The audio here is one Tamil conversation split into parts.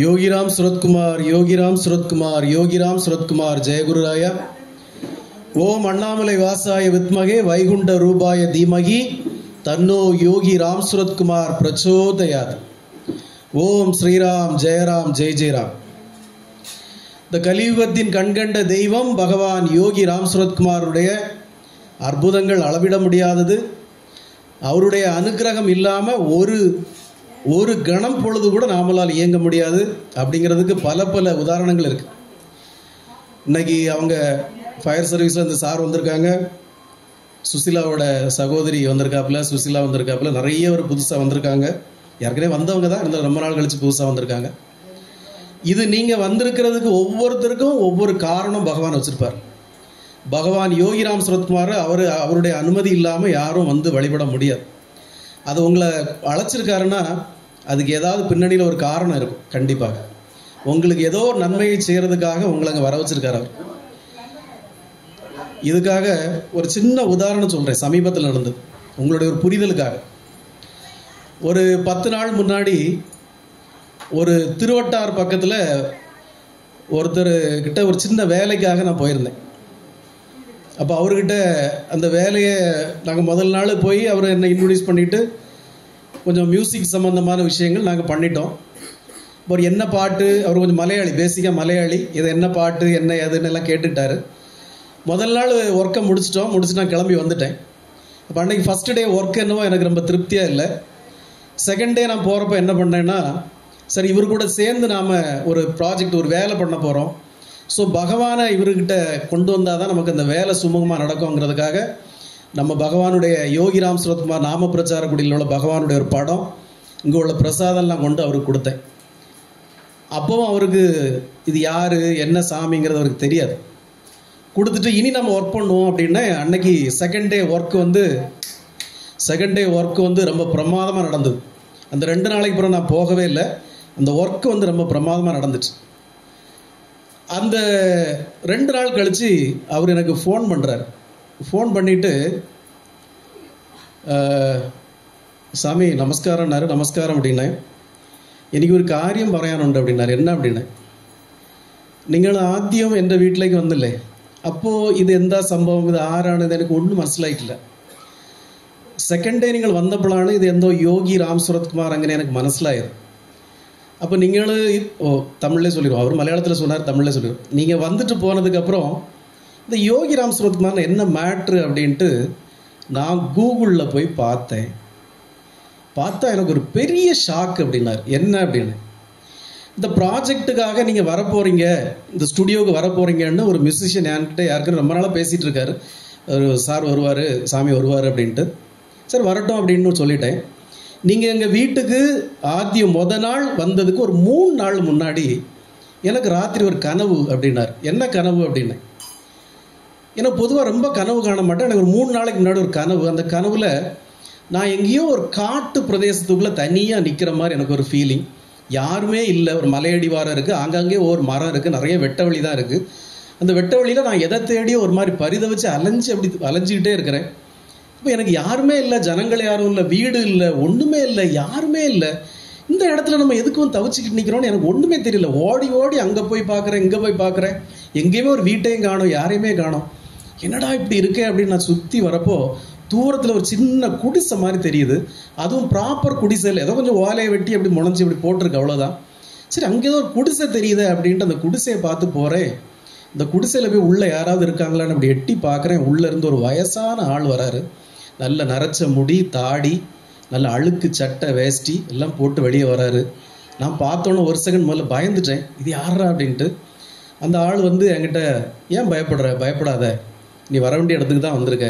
योगीराम सुरत्कुमार योगीराम सुरत्कुमार योगीराम सुरत्कुमार जय गुरुराया ओम अण्णामलै वासाय विद्महे वैकुंठ रूपाय धीमहि तन्नो योगी राम सुरत्कुमार प्रचोदयात् ओम श्रीराम जय जय राम இந்த கலியுகத்தின் கண்கண்ட தெய்வம் பகவான் யோகி ராம் சுரத்குமாருடைய அற்புதங்கள் அளவிட முடியாதது. அவருடைய அனுக்கிரகம் இல்லாமல் ஒரு கணம் பொழுது கூட நாமளால் இயங்க முடியாது அப்படிங்கிறதுக்கு பல உதாரணங்கள் இருக்கு. இன்னைக்கு அவங்க ஃபயர் சர்வீஸில் இந்த சார் வந்திருக்காங்க, சுசிலாவோட சகோதரி வந்திருக்காப்புல, சுசிலா வந்திருக்காப்புல, நிறைய ஒரு புதுசாக வந்திருக்காங்க. ஏற்கனவே வந்தவங்க தான், இருந்தால் ரொம்ப நாள் கழித்து புதுசாக வந்திருக்காங்க. இது நீங்கள் வந்திருக்கிறதுக்கு ஒவ்வொருத்தருக்கும் ஒவ்வொரு காரணம் பகவான் வச்சுருப்பார். பகவான் யோகிராம் சுரத்குமார் அவருடைய அனுமதி இல்லாமல் யாரும் வந்து வழிபட முடியாது. அது உங்களை அழைச்சிருக்காருன்னா அதுக்கு ஏதாவது பின்னணியில் ஒரு காரணம் இருக்கும். கண்டிப்பாக உங்களுக்கு ஏதோ ஒரு நன்மையை செய்கிறதுக்காக உங்களை அங்கே வர வச்சிருக்காரு அவர். இதுக்காக ஒரு சின்ன உதாரணம் சொல்கிறேன். சமீபத்தில் நடந்தது உங்களுடைய ஒரு புரிதலுக்காக. ஒரு 10 நாள் முன்னாடி ஒரு திருவட்டார் பக்கத்தில் ஒருத்தர் கிட்ட ஒரு சின்ன வேலைக்காக நான் போயிருந்தேன். அப்போ அவர்கிட்ட அந்த வேலையை நாங்கள் முதல் நாள் போய் அவர் என்னை இன்ட்ரடியூஸ் பண்ணிவிட்டு கொஞ்சம் மியூசிக் சம்மந்தமான விஷயங்கள் நாங்கள் பண்ணிட்டோம். அவர் என்ன பாட்டு, அவர் கொஞ்சம் மலையாளி, பேசிக்காக மலையாளி, இது என்ன பாட்டு என்ன எதுன்னு எல்லாம் கேட்டுக்கிட்டாரு. முதல் நாள் ஒர்க்கை முடிச்சுட்டு நான் கிளம்பி வந்துட்டேன். அப்போ அன்றைக்கி ஃபஸ்ட்டு டே ஒர்க் என்னவோ எனக்கு ரொம்ப திருப்தியாக இல்லை. செகண்ட் டே நான் போகிறப்ப என்ன பண்ணேன்னா, சரி இவர் கூட சேர்ந்து நாம் ஒரு ப்ராஜெக்ட், ஒரு வேலை பண்ண போகிறோம். ஸோ பகவானை இவர்கிட்ட கொண்டு வந்தால் தான் நமக்கு அந்த வேலை சுமூகமாக நடக்குங்கிறதுக்காக நம்ம பகவானுடைய யோகிராம் சுரத்குமார் நாம பிரச்சார குடியில் உள்ள பகவானுடைய ஒரு படம், இங்கே உள்ள பிரசாதம்லாம் கொண்டு அவருக்கு கொடுத்தேன். அப்போவும் அவருக்கு இது யார் என்ன சாமிங்கிறது அவருக்கு தெரியாது. கொடுத்துட்டு இனி நம்ம ஒர்க் பண்ணுவோம் அப்படின்னா, அன்னைக்கு செகண்ட் டே ஒர்க்கு வந்து ரொம்ப பிரமாதமாக நடந்தது. அந்த 2 நாளைக்கு அப்புறம் நான் போகவே இல்லை. அந்த ஒர்க்கு வந்து ரொம்ப பிரமாதமாக நடந்துச்சு. அந்த 2 நாள் கழித்து அவர் எனக்கு ஃபோன் பண்ணுறார். ஃபோன் பண்ணிவிட்டு, சாமி நமஸ்காரம்னாரு. நமஸ்காரம் அப்படின்னேன். എനിക്ക് ഒരു കാര്യം പറയാനുണ്ട് அப்படின்னாரு. என்ன அப்படின்னேன். നിങ്ങൾ ആദ്യം എൻ്റെ വീട്ടിലേക്ക് വന്നില്ലേ, അപ്പോൾ ഇത് എന്താ സംഭവം, ഇത് ആരാണ്, ഇത് എനിക്ക് ഒന്നും മനസ്സിലായിട്ടില്ല. സെക്കൻഡ് ഡേ നിങ്ങൾ വന്നപ്പോഴാണ് ഇത് എന്തോ யோகி ராம் சுரத்குமார் അങ്ങനെ எனக்கு മനസ്സിലായത്. அப்போ நீங்கள் தமிழ்லே சொல்லிடுவோம், அவர் மலையாளத்தில் சொன்னார், தமிழ்லே சொல்லிடுவோம். நீங்கள் வந்துட்டு போனதுக்கப்புறம் இந்த யோகி ராம் சுரத்குமார் என்ன மேட்ரு அப்படின்ட்டு நான் கூகுளில் போய் பார்த்தா எனக்கு ஒரு பெரிய ஷாக் அப்படின்னார். என்ன அப்படின்னு, இந்த ப்ராஜெக்டுக்காக நீங்கள் வரப்போகிறீங்க, இந்த ஸ்டுடியோவுக்கு வரப்போகிறீங்கன்னு ஒரு மியூசிஷியன் என்கிட்ட யாருக்குன்னு ரொம்ப நாளாக பேசிகிட்டு இருக்காரு. சார் வருவார், சாமி வருவார் அப்படின்ட்டு. சரி வரட்டும் அப்படின்னு சொல்லிட்டேன். நீங்கள் எங்கள் வீட்டுக்கு முத நாள் வந்ததுக்கு ஒரு 3 நாள் முன்னாடி எனக்கு ராத்திரி ஒரு கனவு அப்படின்னார். என்ன கனவு அப்படின்னு, எனக்கு பொதுவாக ரொம்ப கனவு காண மாட்டேன். எனக்கு ஒரு 3 நாளைக்கு முன்னாடி ஒரு கனவு. அந்த கனவில் நான் எங்கேயோ ஒரு காட்டு பிரதேசத்துக்குள்ளே தனியாக நிற்கிற மாதிரி எனக்கு ஒரு ஃபீலிங். யாருமே இல்லை, ஒரு மலையடிவாரம் இருக்குது, ஆங்காங்கே ஒரு மரம் இருக்குது, நிறைய வெட்ட வழி தான் இருக்குது. அந்த வெட்ட வழியில் நான் எதை தேடியோ ஒரு மாதிரி பரிதவிச்சு அலைஞ்சிக்கிட்டே இருக்கிறேன். இப்போ எனக்கு யாருமே இல்லை, ஜனங்கள் யாரும் இல்லை, வீடு இல்லை, ஒன்றுமே இல்லை, யாருமே இல்லை. இந்த இடத்துல நம்ம எதுக்கும் தவிச்சிக்கிட்டு நிற்கிறோன்னு எனக்கு ஒன்றுமே தெரியல. ஓடி அங்கே போய் பார்க்குறேன், இங்கே போய் பார்க்குறேன், எங்கேயுமே ஒரு வீட்டையும் காணோம், யாரையுமே காணோம். என்னடா இப்படி இருக்கே அப்படின்னு நான் சுற்றி வரப்போ தூரத்தில் ஒரு சின்ன குடிசை மாதிரி தெரியுது. அதுவும் ப்ராப்பர் குடிசை இல்லை, ஏதோ கொஞ்சம் ஓலையை வெட்டி அப்படி முளைஞ்சி இப்படி போட்டிருக்கு, அவ்வளோதான். சரி அங்கே ஏதோ ஒரு குடிசை தெரியுது அப்படின்ட்டு அந்த குடிசையை பார்த்து போகிறேன். இந்த குடிசையில் போய் உள்ளே யாராவது இருக்காங்களான்னு அப்படி எட்டி பார்க்குறேன். உள்ளே இருந்து ஒரு வயசான ஆள் வராரு. நல்ல நரைச்ச முடி, தாடி, நல்ல அழுக்கு சட்டை, வேஷ்டி எல்லாம் போட்டு வெளியே வராரு. நான் பார்த்தோன்னே ஒரு செகண்ட் முதல்ல பயந்துட்டேன், இது யாரா அப்படின்ட்டு. அந்த ஆள் வந்து என்கிட்ட, ஏன் பயப்படாத, நீ வர வேண்டிய இடத்துக்கு தான் வந்திருக்க,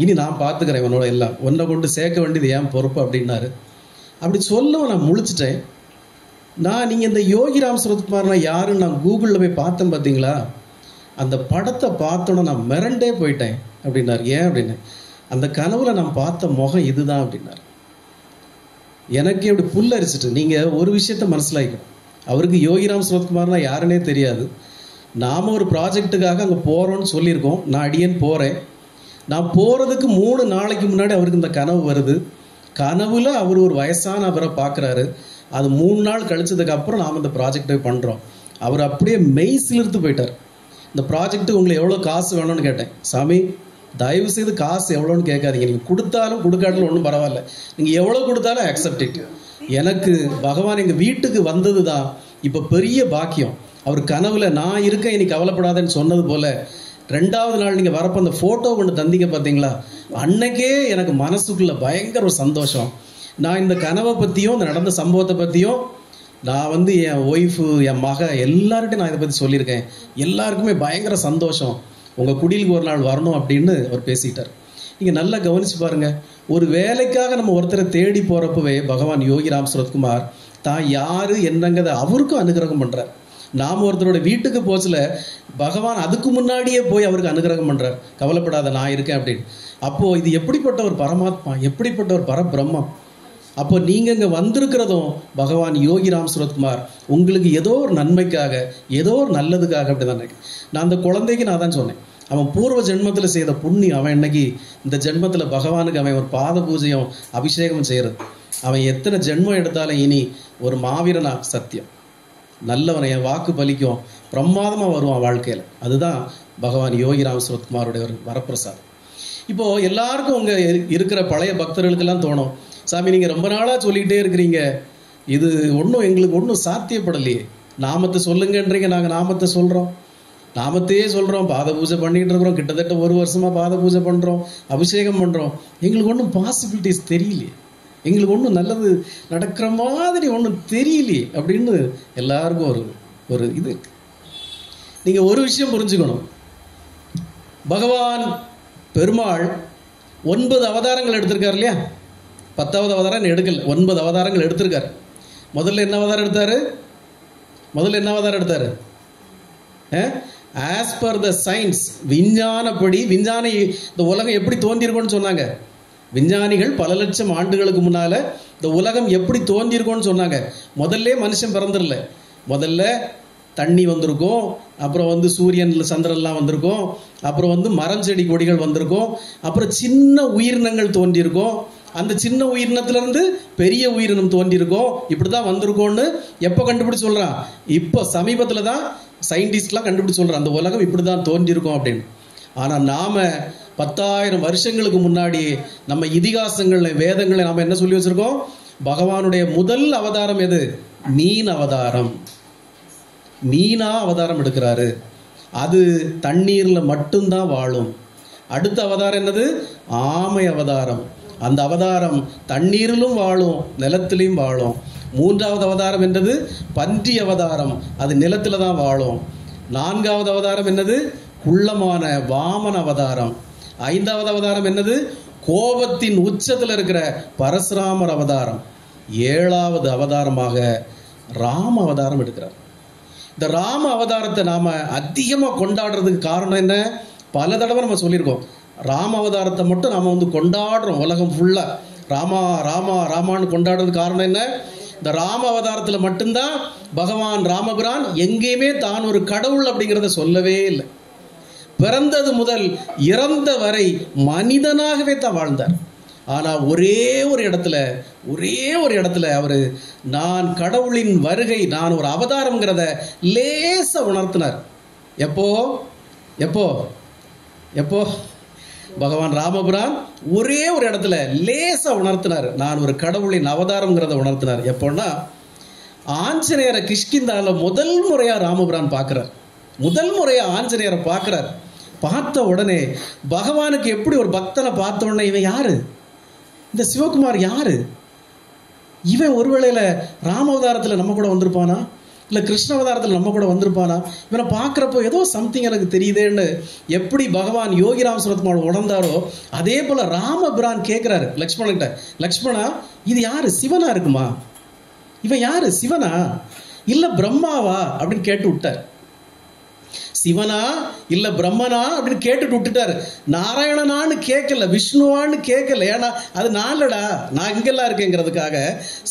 இனி நான் பார்த்துக்கிறேன் உன்னோட எல்லாம், ஒன்றை கொண்டு சேர்க்க வேண்டியது ஏன் பொறுப்பு அப்படின்னாரு. அப்படி சொல்லவும் நான் முழிச்சிட்டேன். நீங்கள் இந்த யோகிராம் சுரத்குமார்னா யாருன்னு நான் கூகுளில் போய் பார்த்தேன் பார்த்தீங்களா, அந்த படத்தை பார்த்தோன்னே நான் மிரண்டே போயிட்டேன் அப்படின்னாரு. ஏன் அப்படின்னு, அந்த கனவுல நான் பார்த்த முகம் இதுதான் அப்படின்னாரு. எனக்கு எப்படி புல்லரிச்சிட்டு. நீங்கள் ஒரு விஷயத்த மனசிலாக்கணும், அவருக்கு யோகிராம் சுரத்குமார்னா யாருன்னே தெரியாது. நாம் ஒரு ப்ராஜெக்டுக்காக அங்கே போகிறோன்னு சொல்லியிருக்கோம். நான் அடியேன் போகிறேன். நான் போகிறதுக்கு 3 நாளைக்கு முன்னாடி அவருக்கு இந்த கனவு வருது. கனவுல அவர் ஒரு வயசான அவரை பார்க்குறாரு. அது 3 நாள் கழிச்சதுக்கு அப்புறம் நாம் இந்த ப்ராஜெக்டை பண்ணுறோம். அவர் அப்படியே மெய்சிலிர்த்து போயிட்டார். இந்த ப்ராஜெக்ட் உங்களுக்கு எவ்வளோ காசு வேணும்னு கேட்டேன். சாமி, தயவு செய்து காசு எவ்வளோன்னு கேட்காதீங்க, நீங்கள் கொடுத்தாலும் கொடுக்காட்டாலும் ஒன்றும் பரவாயில்ல, நீங்கள் எவ்வளோ கொடுத்தாலும் அக்செப்ட் இட். எனக்கு பகவான் எங்கள் வீட்டுக்கு வந்தது தான் இப்போ பெரிய பாக்கியம். அவர் கனவுல நான் இருக்கேன் இனி கவலைப்படாதேன்னு சொன்னது போல் 2வது நாள் நீங்கள் வரப்போ அந்த ஃபோட்டோ ஒன்று தந்தீங்க பார்த்தீங்களா, அன்னைக்கே எனக்கு மனசுக்குள்ளே பயங்கர ஒரு சந்தோஷம். நான் இந்த கனவை பற்றியும் இந்த நடந்த சம்பவத்தை பற்றியும் நான் என் ஒய்ஃபு, என் மக எல்லார்கிட்டையும் நான் இதை பற்றி சொல்லியிருக்கேன். எல்லாருக்குமே பயங்கர சந்தோஷம், உங்கள் குடிலுக்கு ஒரு நாள் வரணும் அப்படின்னு அவர் பேசிட்டார். நீங்கள் நல்லா கவனித்து பாருங்கள், ஒரு வேலைக்காக நம்ம ஒருத்தரை தேடி போகிறப்பவே பகவான் யோகி ராம் சுரத்குமார் தான் யார் என்னங்கிறத அவருக்கும் அனுகிரகம் பண்ணுறார். நாம் ஒருத்தரோட வீட்டுக்கு போச்சல பகவான் அதுக்கு முன்னாடியே போய் அவருக்கு அனுகிரகம் பண்ணுறார். கவலைப்படாத, நான் இருக்கேன் அப்படின்னு. அப்போது இது எப்படிப்பட்ட ஒரு பரமாத்மா, எப்படிப்பட்ட ஒரு பரபிரம்மம். அப்போ நீங்கள் இங்கே வந்திருக்கிறதும் பகவான் யோகி ராம் சுரத்குமார் உங்களுக்கு ஏதோ ஒரு நன்மைக்காக, ஏதோ ஒரு நல்லதுக்காக அப்படி தான். நான் அந்த குழந்தைக்கு நான் தான் சொன்னேன், அவன் பூர்வ ஜென்மத்தில் செய்த புண்ணியம் அவன் இன்னைக்கு இந்த ஜென்மத்தில் பகவானுக்கு அவன் ஒரு பாத பூஜையும் அபிஷேகம் செய்கிறது. அவன் எத்தனை ஜென்மம் எடுத்தாலும் இனி ஒரு மாவீரனா, சத்தியம் நல்லவனை, என் வாக்கு பலிக்கும், பிரமாதமாக வருவான் வாழ்க்கையில். அதுதான் பகவான் யோகி ராம் சுரத்குமாருடைய ஒரு வரப்பிரசாதம். இப்போது எல்லாருக்கும் உங்கள் இருக்கிற பழைய பக்தர்களுக்கெல்லாம் தோணும், சாமி நீங்கள் ரொம்ப நாளாக சொல்லிக்கிட்டே இருக்கிறீங்க, இது எங்களுக்கு ஒன்றும் சாத்தியப்படலையே. நாமத்தை சொல்லுங்கன்றீங்க, நாங்கள் நாமத்தை சொல்கிறோம், நாமத்தையே சொல்கிறோம், பாத பூஜை பண்ணிகிட்டு இருக்கிறோம், கிட்டத்தட்ட 1 வருஷமாக பாத பூஜை பண்ணுறோம், அபிஷேகம் பண்ணுறோம், எங்களுக்கு ஒன்றும் பாசிபிலிட்டிஸ் தெரியலையே, எங்களுக்கு ஒன்றும் நல்லது நடக்கிற மாதிரி ஒன்றும் தெரியலையே அப்படின்னு எல்லாருக்கும் ஒரு இது. நீங்கள் ஒரு விஷயம் புரிஞ்சுக்கணும், பகவான் பெருமாள் 9 அவதாரங்கள் எடுத்திருக்கார் இல்லையா? 10வது அவதாரம் எடுக்கல, 9 அவதாரங்கள் எடுத்திருக்காரு. முதல்ல என்ன அவதாரம் எடுத்தாரு? ஆஸ் பர் த சயின்ஸ், விஞ்ஞானப்படி, விஞ்ஞானி இந்த உலகம் எப்படி தோன்றியிருக்கோன்னு சொன்னாங்க. விஞ்ஞானிகள் பல லட்சம் ஆண்டுகளுக்கு முன்னால இந்த உலகம் எப்படி தோன்றியிருக்கோன்னு சொன்னாங்க. முதல்ல மனுஷன் பிறந்துடல, முதல்ல தண்ணி வந்திருக்கும், அப்புறம் சூரியன் சந்திரன்லாம் வந்திருக்கும், அப்புறம் மரம் செடி கொடிகள் வந்திருக்கும், அப்புறம் சின்ன உயிரினங்கள் தோன்றியிருக்கும், அந்த சின்ன உயிரினத்திலிருந்து பெரிய உயிரினம் தோன்றியிருக்கும். இப்படி தான் வந்திருக்கோன்னு எப்போ கண்டுபிடிச்சு சொல்கிறான்? இப்போ சமீபத்தில் தான் சயின்டிஸ்ட்லாம் கண்டுபிடிச்சு சொல்கிறான், அந்த உலகம் இப்படி தான் தோன்றியிருக்கோம் அப்படின்னு. ஆனால் நாம் 10,000 வருஷங்களுக்கு முன்னாடி நம்ம இதிகாசங்களில், வேதங்களை நாம் என்ன சொல்லி வச்சுருக்கோம்? பகவானுடைய முதல் அவதாரம் எது? மீன் அவதாரம். மீனா அவதாரம் எடுக்கிறாரு, அது தண்ணீரில் மட்டும்தான் வாழும். அடுத்த அவதாரம் என்னது? ஆமை அவதாரம். அந்த அவதாரம் தண்ணீரிலும் வாழும், நிலத்திலையும் வாழும். 3வது அவதாரம் என்னது? பன்றி அவதாரம், அது நிலத்தில் தான் வாழும். 4வது அவதாரம் என்னது? குள்ளமான வாமன அவதாரம். 5வது அவதாரம் என்னது? கோபத்தின் உச்சத்தில் இருக்கிற பரசுராமர் அவதாரம். 7வது அவதாரமாக ராம அவதாரம் எடுக்கிறார். இந்த ராம அவதாரத்தை நாம் அதிகமாக கொண்டாடுறதுக்கு காரணம் என்ன? பல தடவை நம்ம சொல்லியிருக்கோம். ராம அவதாரத்தை மட்டும் நாம் கொண்டாடுறோம், உலகம் ஃபுல்லாக ராமா ராமா ராமான்னு கொண்டாடுறதுக்கு காரணம் என்ன? இந்த ராம அவதாரத்தில் மட்டும்தான் பகவான் ராமபிரான் எங்கேயுமே தான் ஒரு கடவுள் அப்படிங்கிறத சொல்லவே இல்லை. பிறந்தது முதல் இறந்த வரை மனிதனாகவே தான் வாழ்ந்தார். ஆனால் ஒரே ஒரு இடத்துல அவர் நான் கடவுளின் வருகை, நான் ஒரு அவதாரம்ங்கிறத லேசா உணர்த்தினார். எப்போ பகவான் ராமபிரான் ஒரே ஒரு இடத்துல லேசா உணர்த்தினார், நான் ஒரு கடவுளின் அவதாரம்ங்கிறத உணர்த்தினார். எப்போன்னா, ஆஞ்சநேயரை கிஷ்கிந்தால முதல் முறையா ராமபிரான் பார்க்கிறார். முதல் முறையா ஆஞ்சநேயரை பார்க்கிறார். பார்த்த உடனே பகவானுக்கு எப்படி ஒரு பக்தனை பார்த்த உடனே, இவன் யாரு? இந்த சிவகுமார் யாரு? இவன் ஒருவேளையில ராம அவதாரத்தில் நம்ம கூட வந்திருப்பானா, இல்லை கிருஷ்ண அவதாரத்தில் நம்ம கூட வந்திருப்பானா? இவனை பார்க்குறப்போ ஏதோ சம்திங் எனக்கு தெரியுதேன்னு எப்படி பகவான் யோகி ராம் சுரத்குமார் உணர்ந்தாரோ, அதே போல் ராமபிரான் கேட்குறாரு லக்ஷ்மணன்கிட்ட, லக்ஷ்மணா இது யாரு? சிவனா இருக்குமா? இவன் யாரு? சிவனா இல்லை பிரம்மாவா அப்படின்னு கேட்டு விட்டார். சிவனா இல்லை பிரம்மனா அப்படின்னு கேட்டுட்டு விட்டுட்டாரு. நாராயணனான்னு கேட்கல, விஷ்ணுவான்னு கேட்கல. ஏன்னா அது நான்லடா, நான் இங்கெல்லாம் இருக்கேங்கிறதுக்காக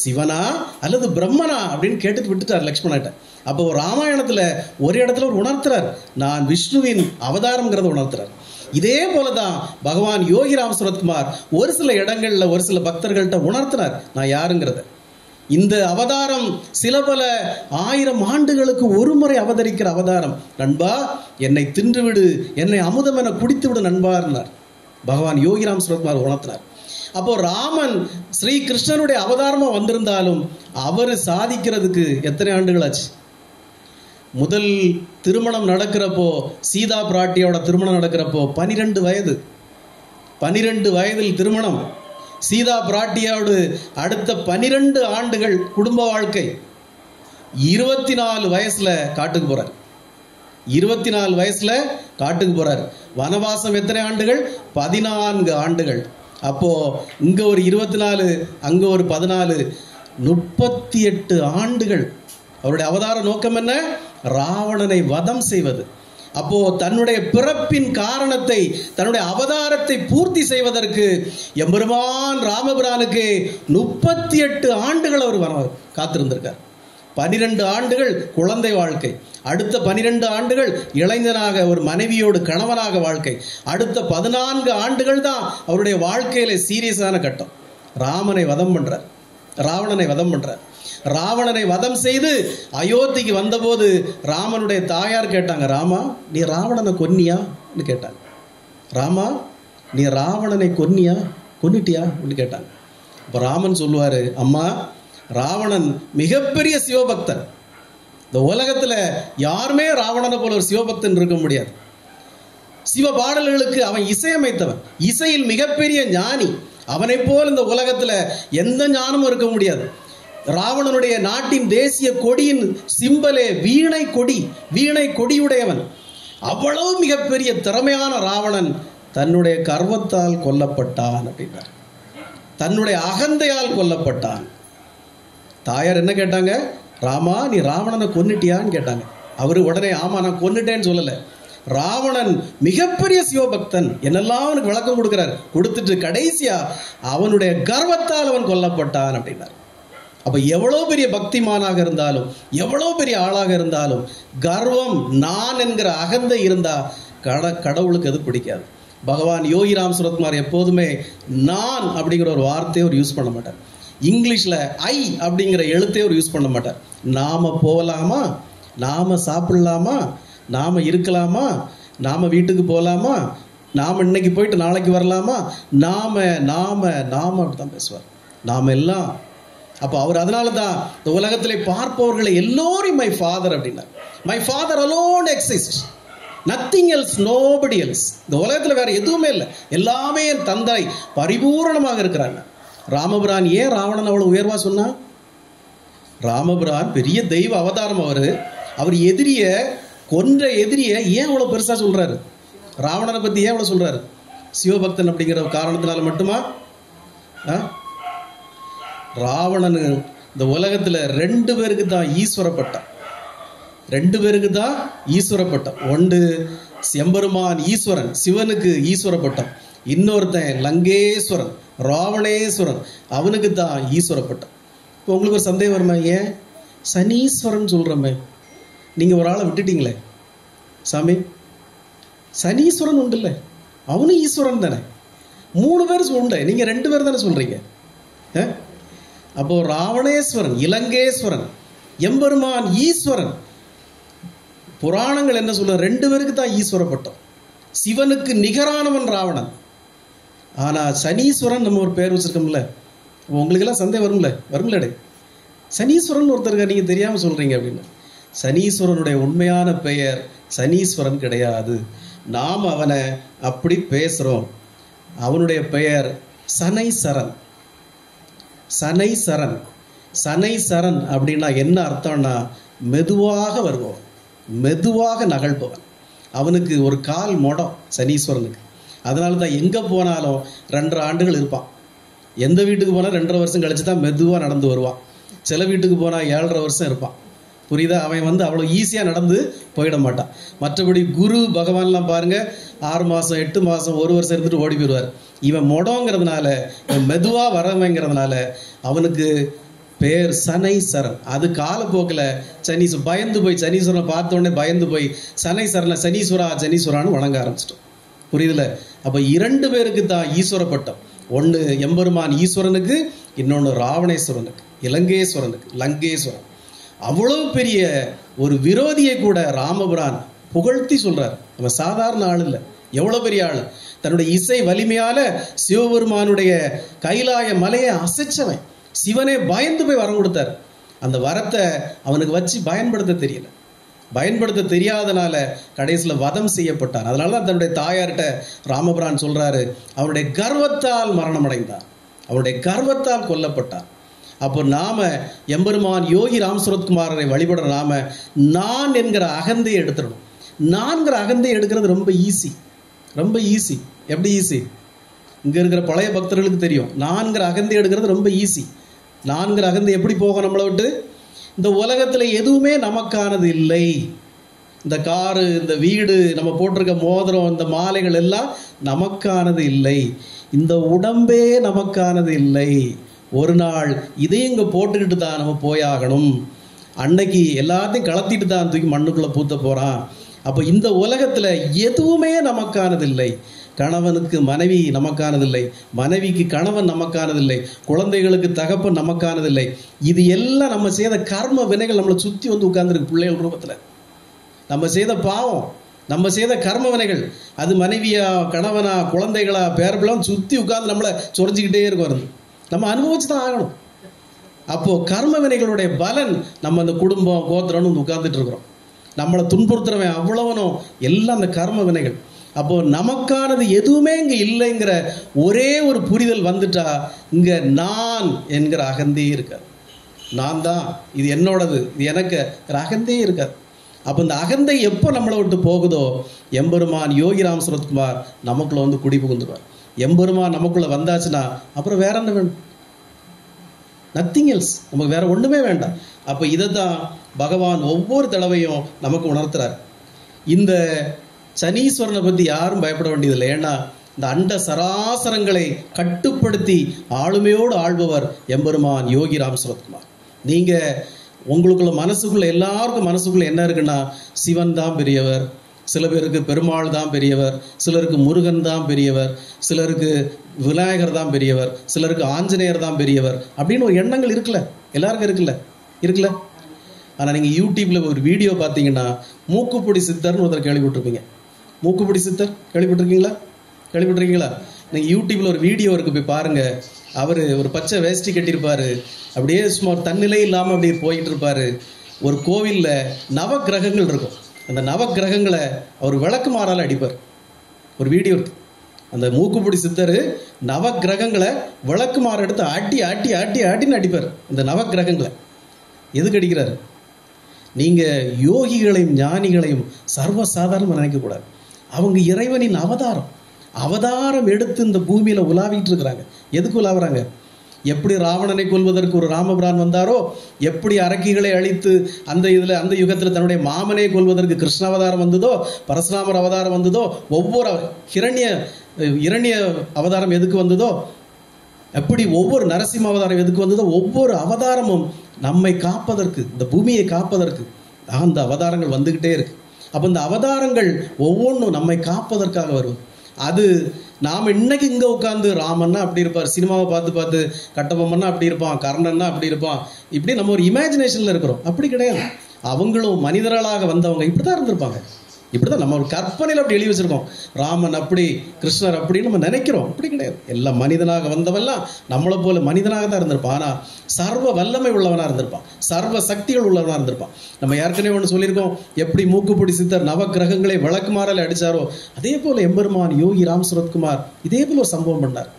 சிவனா அல்லது பிரம்மனா அப்படின்னு கேட்டுட்டு விட்டுட்டார் லக்ஷ்மணன்கிட்ட. அப்போ ராமாயணத்தில் ஒரு இடத்துல ஒரு உணர்த்துறார், நான் விஷ்ணுவின் அவதாரம்ங்கிறத உணர்த்துறார். இதே போலதான் பகவான் யோகி ராம் சுரத்குமார் ஒரு சில இடங்கள்ல ஒரு சில பக்தர்கள்ட்ட உணர்த்தினார் நான் யாருங்கிறத. இந்த அவதாரம் சில பல 1000 ஆண்டுகளுக்கு ஒரு முறை அவதரிக்கிற அவதாரம். நண்பா, என்னை தின்றுவிடு, என்னை அமுதம் என குடித்து விடு நண்பார்னார் பகவான் யோகிராம் சுரத்குமார் உணர்த்தினார். அப்போ ராமன் ஸ்ரீ கிருஷ்ணனுடைய அவதாரமா வந்திருந்தாலும் அவர் சாதிக்கிறதுக்கு எத்தனை ஆண்டுகள் ஆச்சு? முதல் திருமணம் நடக்கிறப்போ, சீதா பிராட்டியோட திருமணம் நடக்கிறப்போ 12 வயது. 12 வயதில் திருமணம். சீதா பிராட்டியோடு அடுத்த 12 ஆண்டுகள் குடும்ப வாழ்க்கை. 24 வயசுல காட்டுக்கு போறார். 24 வயசுல காட்டுக்கு போறார். வனவாசம் எத்தனை ஆண்டுகள்? 14 ஆண்டுகள். அப்போ இங்க ஒரு 24, அங்க ஒரு 14, 38 ஆண்டுகள். அவருடைய அவதார நோக்கம் என்ன? ராவணனை வதம் செய்வது. அப்போ தன்னுடைய பிறப்பின் காரணத்தை, தன்னுடைய அவதாரத்தை பூர்த்தி செய்வதற்கு எம்பெருமான் ராமபிரானுக்கு 38 ஆண்டுகள் அவர் காத்திருந்திருக்கார். 12 ஆண்டுகள் குழந்தை வாழ்க்கை, அடுத்த 12 ஆண்டுகள் இளைஞனாக ஒரு மனைவியோடு கணவனாக வாழ்க்கை, அடுத்த 14 ஆண்டுகள் தான் அவருடைய வாழ்க்கையில சீரியஸான கட்டம். ராவணனை வதம் பண்றார். ராவணனை வதம் செய்து அயோத்திக்கு வந்தபோது ராமனுடைய தாயார் கேட்டாங்க, ராமா நீ ராவணனை கொன்னியான்னு கேட்டாங்க. ராமா நீ ராவணனை கொன்னிட்டியா அப்படின்னு கேட்டாங்க. இப்போ ராமன் சொல்லுவாரு, அம்மா ராவணன் மிகப்பெரிய சிவபக்தன். இந்த உலகத்துல யாருமே ராவணனை போல ஒரு சிவபக்தன் இருக்க முடியாது. சிவ பாடல்களுக்கு அவன் இசையமைத்தவன், இசையில் மிகப்பெரிய ஞானி. அவனை போல் இந்த உலகத்துல எந்த ஞானமும் இருக்க முடியாது. ராவணனுடைய நாட்டின் தேசிய கொடியின் சிம்பலே வீணை கொடியுடையவன். அவ்வளவு மிகப்பெரிய திறமையான ராவணன் தன்னுடைய கர்வத்தால் கொல்லப்பட்டான் அப்படின்னார். தன்னுடைய அகந்தையால் கொல்லப்பட்டான். தாயார் என்ன கேட்டாங்க? ராமா நீ ராவணனை கொன்னுட்டியான்னு கேட்டாங்க. அவரு உடனே ஆமா நான் கொன்னுட்டேன்னு சொல்லல. ராவணன் மிகப்பெரிய சிவபக்தன், என்னெல்லாம் அவனுக்கு விளக்கம் கொடுத்துட்டு கடைசியா அவனுடைய கர்வத்தால் அவன் கொல்லப்பட்டான் அப்படின்னார். அப்ப எவ்வளவு பெரிய பக்திமானாக இருந்தாலும், எவ்வளவு பெரிய ஆளாக இருந்தாலும், கர்வம் நான் என்கிற அகந்தை இருந்தா கடவுளுக்கு அது பிடிக்காது. பகவான் யோகிராம் சுரத்குமார் எப்போதுமே நான் அப்படிங்கிற ஒரு வார்த்தையை ஒரு யூஸ் பண்ண மாட்டார். இங்கிலீஷ்ல ஐ அப்படிங்கிற எழுத்தையே ஒரு யூஸ் பண்ண மாட்டார். நாம போகலாமா, நாம சாப்பிடலாமா, நாம இருக்கலாமா, நாம வீட்டுக்கு போகலாமா, நாம இன்னைக்கு போயிட்டு நாளைக்கு வரலாமா, நாம அப்படிதான் பேசுவார். நாம எல்லாம். அப்போ அவர் அதனால தான் இந்த உலகத்திலே பார்ப்பவர்களை எல்லோரும் மை ஃபாதர் அப்படின்னார். My father alone exist, nothing else, nobody else. இந்த உலகத்தில் வேற எதுவுமே இல்லை, எல்லாமே என் தந்தை பரிபூரணமாக இருக்கிறாங்க. ராமபிரான் ஏன் ராவணன் அவ்வளவு உயர்வா சொன்னா? ராமபிரான் பெரிய தெய்வ அவதாரம். அவர் கொன்ற எதிரிய ஏன் அவ்வளவு பெருசா சொல்றாரு? ராவணனை பத்தி ஏன் அவ்வளவு சொல்றாரு? சிவபக்தன் அப்படிங்கிற காரணத்தினால மட்டுமா? ராவணனு இந்த உலகத்துல 2 பேருக்கு தான் ஈஸ்வரப்பட்டம். 2 பேருக்கு தான் ஈஸ்வரப்பட்டம். ஒன்று எம்பெருமான் ஈஸ்வரன், சிவனுக்கு ஈஸ்வரப்பட்டம். இன்னொருத்தன் லங்கேஸ்வரன், ராவணேஸ்வரன், அவனுக்கு தான் ஈஸ்வரப்பட்டம். இப்போ உங்களுக்கு ஒரு சந்தேகம் வருமா? ஏன் சனீஸ்வரன் சொல்றமே? நீங்க ஒரு ஆளை விட்டுட்டீங்களே சாமி, சனீஸ்வரன் உண்டு இல்லை, அவனும் ஈஸ்வரன் தானே. 3 பேர் உண்டு, நீங்க 2 பேர் தானே சொல்றீங்க. அப்போ ராவணேஸ்வரன், இலங்கேஸ்வரன், எம்பெருமான் ஈஸ்வரன். புராணங்கள் என்ன சொல்ல? 2 பேருக்கு தான் ஈஸ்வரப்பட்டம். சிவனுக்கு நிகரானவன் ராவணன். ஆனா சனீஸ்வரன் நம்ம ஒரு பேர் வச்சிருக்கோம்ல. உங்களுக்கு எல்லாம் சந்தேகம் வரும்லடே, சனீஸ்வரன் ஒருத்தருக்கு நீங்க தெரியாம சொல்றீங்க அப்படின்னு. சனீஸ்வரனுடைய உண்மையான பெயர் சனீஸ்வரன் கிடையாது. நாம் அவனை அப்படி பேசுறோம். அவனுடைய பெயர் சனைசரன். சனைசரன் அப்படின்னா என்ன அர்த்தம்னா மெதுவாக வருபவன், மெதுவாக நகழ்பவன். அவனுக்கு ஒரு கால் மொடம் சனீஸ்வரனுக்கு. அதனால தான் எங்கே போனாலும் 2.5 ஆண்டுகள் இருப்பான். எந்த வீட்டுக்கு போனால் 2.5 வருஷம் கழிச்சு தான் மெதுவாக நடந்து வருவான். சில வீட்டுக்கு போனால் 7.5 வருஷம் இருப்பான். புரியுதா? அவன் அவ்வளோ ஈஸியாக நடந்து போயிட மாட்டான். மற்றபடி குரு பகவான்லாம் பாருங்க 6 மாதம் 8 மாதம் 1 வருஷம் இருந்துட்டு ஓடி போயிடுவார். இவன் மொடங்கிறதுனால, இவன் மெதுவாக வரவங்கிறதுனால அவனுக்கு பேர் சனைசரன். அது காலப்போக்கில் சனீஸ்வரனை பார்த்த உடனே பயந்து போய் சனீஸ்வரான்னு வணங்க ஆரம்பிச்சிட்டோம். புரியுதுல? அப்போ 2 பேருக்கு தான் ஈஸ்வரப்பட்டம். ஒன்று எம்பெருமான் ஈஸ்வரனுக்கு, இன்னொன்று ராவணேஸ்வரனுக்கு. இலங்கேஸ்வரனுக்கு, லங்கேஸ்வரன். அவ்வளவு பெரிய ஒரு விரோதியை கூட ராமபிரான் புகழ்த்தி சொல்றார். நம்ம சாதாரண ஆள் இல்லை, எவ்வளவு பெரிய ஆள். தன்னுடைய இசை வலிமையால சிவபெருமானுடைய கைலாய மலையை அசைச்சவன். சிவனே பயந்து போய் வரம் கொடுத்தார். அந்த வரத்தை அவனுக்கு வச்சு பயன்படுத்த தெரியல. பயன்படுத்த தெரியாதனால கடைசியில் வதம் செய்யப்பட்டான். அதனால தான் தன்னுடைய தாயார்கிட்ட ராமபிரான் சொல்றாரு, அவனுடைய கர்வத்தால் மரணம் அடைந்தார், அவனுடைய கர்வத்தால் கொல்லப்பட்டார். அப்போ நாம எம்பெருமான் யோகி ராம் சுரத்குமாரரை வழிபடுற நாம நான் என்கிற அகந்தையை எடுத்துடணும். நான்கிற அகந்தையை எடுக்கிறது ரொம்ப ஈஸி, ரொம்ப ஈஸி. எப்படி ஈஸி? இங்க இருக்கிற பழைய பக்தர்களுக்கு தெரியும். நான்கிற அகந்தை எடுக்கிறது ரொம்ப ஈஸி. நான்கிற அகந்தை எப்படி போகும் நம்மளை விட்டு? இந்த உலகத்துல எதுவுமே நமக்கானது இல்லை. இந்த காரு, இந்த வீடு, நம்ம போட்டிருக்க மோதிரம், இந்த மாலைகள் எல்லாம் நமக்கானது இல்லை. இந்த உடம்பே நமக்கானது இல்லை. ஒரு நாள் இதையும் இங்க போட்டுக்கிட்டு தான் நம்ம போயாகணும். அன்னைக்கு எல்லாத்தையும் கலத்திட்டு தான் தூக்கி மண்ணுக்குள்ள பூத்த போறான். அப்போ இந்த உலகத்துல எதுவுமே நமக்கானதில்லை. கணவனுக்கு மனைவி நமக்கானதில்லை, மனைவிக்கு கணவன் நமக்கானதில்லை, குழந்தைகளுக்கு தகப்பன் நமக்கானதில்லை. இது எல்லாம் நம்ம செய்த கர்ம வினைகள் நம்மளை சுற்றி வந்து உட்கார்ந்துருக்கு. பிள்ளைகள் ரூபத்தில் நம்ம செய்த பாவம், நம்ம செய்த கர்ம வினைகள், அது மனைவியா, கணவனா, குழந்தைகளா, பேரப்பிள்ளாம் சுற்றி உட்கார்ந்து நம்மளை சொரிஞ்சிக்கிட்டே இருக்கும். வருது நம்ம அனுபவிச்சு தான் ஆகணும். அப்போ கர்ம வினைகளுடைய பலன் நம்ம அந்த குடும்பம், கோத்திரம்னு உட்கார்ந்துட்டு இருக்கிறோம். நம்மளை துன்புறுத்துறவன் அவ்வளவனும் எல்லாம் அந்த கர்ம வினைகள். அப்போ நமக்கானது எதுவுமே இங்க இல்லைங்கிற ஒரே ஒரு புரிதல் வந்துட்டா இங்க நான் என்கிற அகந்தையே இருக்காது. நான் தான், இது என்னோடது, இது எனக்கு அகந்தையே இருக்காது. அப்போ இந்த அகந்தை எப்போ நம்மளை விட்டு போகுதோ எம்பெருமான் யோகி ராம் சுரத்குமார் நமக்குள்ள வந்து குடி புகுந்துருவார். எம்பெருமான் நமக்குள்ள வந்தாச்சுன்னா அப்புறம் வேற என்ன வேணும்? Nothing else. நமக்கு வேற ஒண்ணுமே வேண்டாம். அப்போ இதை தான் பகவான் ஒவ்வொரு தடவையும் நமக்கு உணர்த்துறார். இந்த சனீஸ்வரனை பற்றி யாரும் பயப்பட வேண்டியதில்லை. ஏன்னா இந்த அண்ட சராசரங்களை கட்டுப்படுத்தி ஆளுமையோடு ஆள்பவர் எம்பெருமான் யோகி ராம் சுரத்குமார். நீங்க உங்களுக்குள்ள மனசுக்குள்ள, எல்லாருக்கும் மனசுக்குள்ள என்ன இருக்குன்னா, சிவன் தான் பெரியவர், சில பேருக்கு பெருமாள் தான் பெரியவர், சிலருக்கு முருகன் தான் பெரியவர், சிலருக்கு விநாயகர் தான் பெரியவர், சிலருக்கு ஆஞ்சநேயர் தான் பெரியவர் அப்படின்னு ஒரு எண்ணங்கள் இருக்குல்ல, எல்லாருக்கும் இருக்குல்ல. ஆனால் நீங்கள் யூடியூப்ல ஒரு வீடியோ பார்த்தீங்கன்னா மூக்குப்பொடி சித்தர்னு ஒருத்தர் கேள்விப்பட்டிருப்பீங்க. மூக்குப்பொடி சித்தர் கேள்விப்பட்டிருக்கீங்களா? நீங்கள் யூடியூப்ல ஒரு வீடியோ இருக்கு, போய் பாருங்க. அவர் ஒரு பச்சை வேஷ்டி கட்டியிருப்பாரு, அப்படியே சும்மா தன்னிலை இல்லாமல் அப்படி போயிட்டு இருப்பாரு. ஒரு கோவிலில் நவ கிரகங்கள் இருக்கும், அந்த நவ கிரகங்களை அவர் விளக்கு மாறால அடிப்பார். ஒரு வீடியோ இருக்கு. அந்த மூக்குப்பொடி சித்தர் நவ கிரகங்களை விளக்கு மாற எடுத்து ஆட்டி ஆட்டி ஆட்டி ஆட்டின்னு அடிப்பார். அந்த நவ கிரகங்களை எதுக்கு அடிக்கிறாரு? நீங்க யோகிகளையும் ஞானிகளையும் சர்வசாதாரணமாக நினைக்கக்கூடாது. அவங்க இறைவனின் அவதாரம் எடுத்து இந்த பூமியில உலாவிட்டு இருக்கிறாங்க. எதுக்கு உலாவுறாங்க? எப்படி ராவணனை கொல்வதற்கு ஒரு ராமபிரான் வந்தாரோ, எப்படி அரக்கிகளை அழித்து அந்த யுகத்தில் தன்னுடைய மாமனை கொல்வதற்கு கிருஷ்ண அவதாரம் வந்ததோ, பரசுராமர் அவதாரம் வந்ததோ, ஒவ்வொரு இரண்ய அவதாரம் எதுக்கு வந்ததோ, எப்படி ஒவ்வொரு நரசிம்ம அவதாரம் எதுக்கு வந்ததோ, ஒவ்வொரு அவதாரமும் நம்மை காப்பதற்கு, இந்த பூமியை காப்பதற்கு அந்த அவதாரங்கள் வந்துகிட்டே இருக்கு. அப்ப இந்த அவதாரங்கள் ஒவ்வொன்றும் நம்மை காப்பதற்காக வரும். அது நாம இன்னைக்கு இங்க உட்காந்து ராமன்னா அப்படி இருப்பார், சினிமாவை பார்த்து கட்டபொம்மன்னா அப்படி இருப்பான், கர்ணன்னா அப்படி இருப்பான், இப்படி நம்ம ஒரு இமேஜினேஷன்ல இருக்கிறோம். அப்படி கிடையாது. அவங்களும் மனிதர்களாக வந்தவங்க இப்படிதான் இருந்திருப்பாங்க. இப்படிதான் நம்ம ஒரு கற்பனையில் அப்படி எழுதி வச்சிருக்கோம். ராமன் அப்படி, கிருஷ்ணர் அப்படின்னு நம்ம நினைக்கிறோம். அப்படி கிடையாது. எல்லாம் மனிதனாக வந்தவெல்லாம் நம்மளை போல மனிதனாக தான் இருந்திருப்பான். ஆனா சர்வ வல்லமை உள்ளவனா இருந்திருப்பான், சர்வ சக்திகள் உள்ளவனா இருந்திருப்பான். நம்ம ஏற்கனவே ஒன்று சொல்லியிருக்கோம், எப்படி மூக்குப்பொடி சித்தர் நவ கிரகங்களை விளக்குமாறல அடிச்சாரோ, அதே போல எம்பெருமான் யோகி ராம் சுரத்குமார் இதே போல ஒரு சம்பவம் பண்ணார்.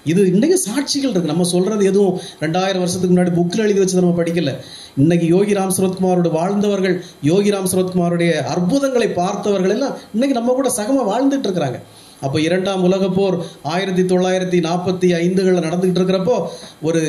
இது இன்னைக்கு சாட்சிகள் இருக்கு. நம்ம சொல்றது எதுவும் 2000 வருஷத்துக்கு முன்னாடி புக்கில் எழுதி வச்சு நம்ம படிக்கல. இன்னைக்கு யோகி ராம் சுரத்குமாரோட வாழ்ந்தவர்கள், யோகி ராம் சுரத்குமாருடைய அற்புதங்களை பார்த்தவர்கள் எல்லாம் இன்னைக்கு நம்ம கூட சகமா வாழ்ந்துட்டு இருக்கிறாங்க. அப்போ 2ஆம் உலக போர் 1945 நடந்துகிட்டு இருக்கிறப்போ ஒரு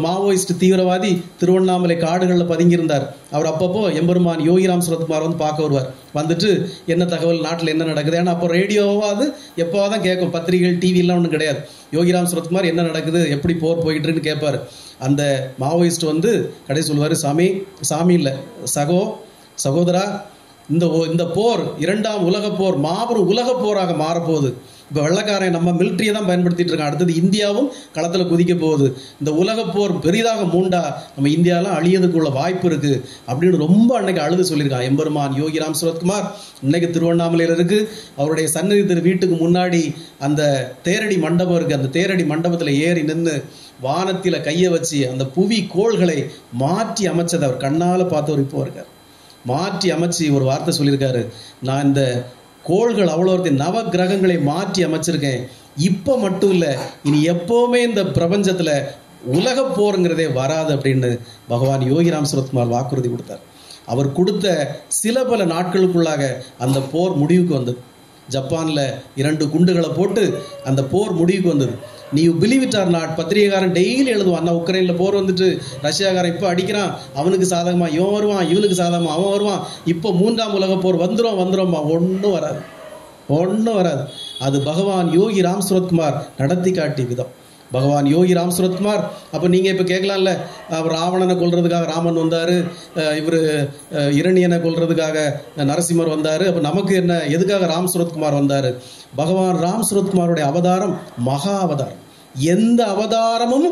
மாவோயிஸ்ட் தீவிரவாதி திருவண்ணாமலை காடுகளில் பதுங்கியிருந்தார். அவர் அப்பப்போ எம்பெருமான் யோகி ராம் சுரத்குமார் வந்து பார்க்க வருவார். வந்துட்டு என்ன தகவல், நாட்டில் என்ன நடக்குது, ஏன்னா அப்போ ரேடியோவாது எப்போதான் கேட்கும், பத்திரிகைகள் டிவிலாம் ஒன்றும் கிடையாது. யோகி ராம் சுரத்குமார் என்ன நடக்குது, எப்படி போர் போயிட்டு இருக்குன்னு கேட்பார். அந்த மாவோயிஸ்ட் வந்து கடை சொல்லுவார், சாமி இல்லை சகோதரா, இந்த போர் 2ஆம் உலக போர் மாபெரும் உலக போராக மாறப்போகுது. இப்போ வெள்ளைக்காரன் நம்ம மிலிட்ரியை தான் பயன்படுத்திட்டு இருக்கான். அடுத்தது இந்தியாவும் களத்தில் குதிக்க போகுது. இந்த உலகப் போர் பெரிதாக மூண்டா நம்ம இந்தியாலாம் அழியதுக்குள்ள வாய்ப்பு இருக்கு அப்படின்னு ரொம்ப அன்னைக்கு அழுது சொல்லியிருக்கான் எம்பெருமான் யோகிராம் சுரத்குமார். இன்னைக்கு திருவண்ணாமலையில் இருக்கு அவருடைய சன்னதி திரு வீட்டுக்கு முன்னாடி அந்த தேரடி மண்டபம் இருக்கு. அந்த தேரடி மண்டபத்தில் ஏறி நின்று வானத்தில் கையை வச்சு அந்த புவி கோள்களை மாற்றி அமைச்சதை அவர் கண்ணால் பார்த்தவர் இப்போ இருக்கார். மாற்றி அமைச்சு ஒரு வார்த்தை சொல்லியிருக்காரு, நான் இந்த கோள்கள் அவ்வளோ நவ கிரகங்களை மாற்றி அமைச்சிருக்கேன். இப்போ மட்டும் இல்லை, இனி எப்போவுமே இந்த பிரபஞ்சத்தில் உலக போருங்கிறதே வராது அப்படின்னு பகவான் யோகிராம் சுரத்குமார் வாக்குறுதி கொடுத்தார். அவர் கொடுத்த சில பல நாட்களுக்குள்ளாக அந்த போர் முடிவுக்கு வந்தது. ஜப்பானில் 2 குண்டுகளை போட்டு அந்த போர் முடிவுக்கு வந்தது. நீ பிலீவ் இட் ஆர் நாட், பத்திரிகைக்காரன் டெய்லி எழுதுவான், அண்ணா உக்ரைனில் போர் வந்துட்டு ரஷ்யாக்காரன் இப்போ அடிக்கிறான், அவனுக்கு சாதகமாக இவன் வருவான், இவனுக்கு சாதகமாக அவன் வருவான், இப்போ 3ஆம் உலக போர் வந்துடும்மா. ஒன்றும் வராது. அது பகவான் யோகி ராம் சுரத்குமார் நடத்தி காட்டிய விதம். பகவான் யோகி ராம் சுரத்குமார். அப்போ நீங்கள் இப்போ கேட்கலாம்ல, அவர் ராவணனை கொல்றதுக்காக ராமன் வந்தார், இவர் இரணியனை கொல்றதுக்காக நரசிம்மர் வந்தார், அப்போ நமக்கு என்ன, எதுக்காக ராம் சுரத்குமார் வந்தார்? பகவான் ராம் சுரத்குமாருடைய அவதாரம் மகா அவதாரம். எந்த அவதாரமும்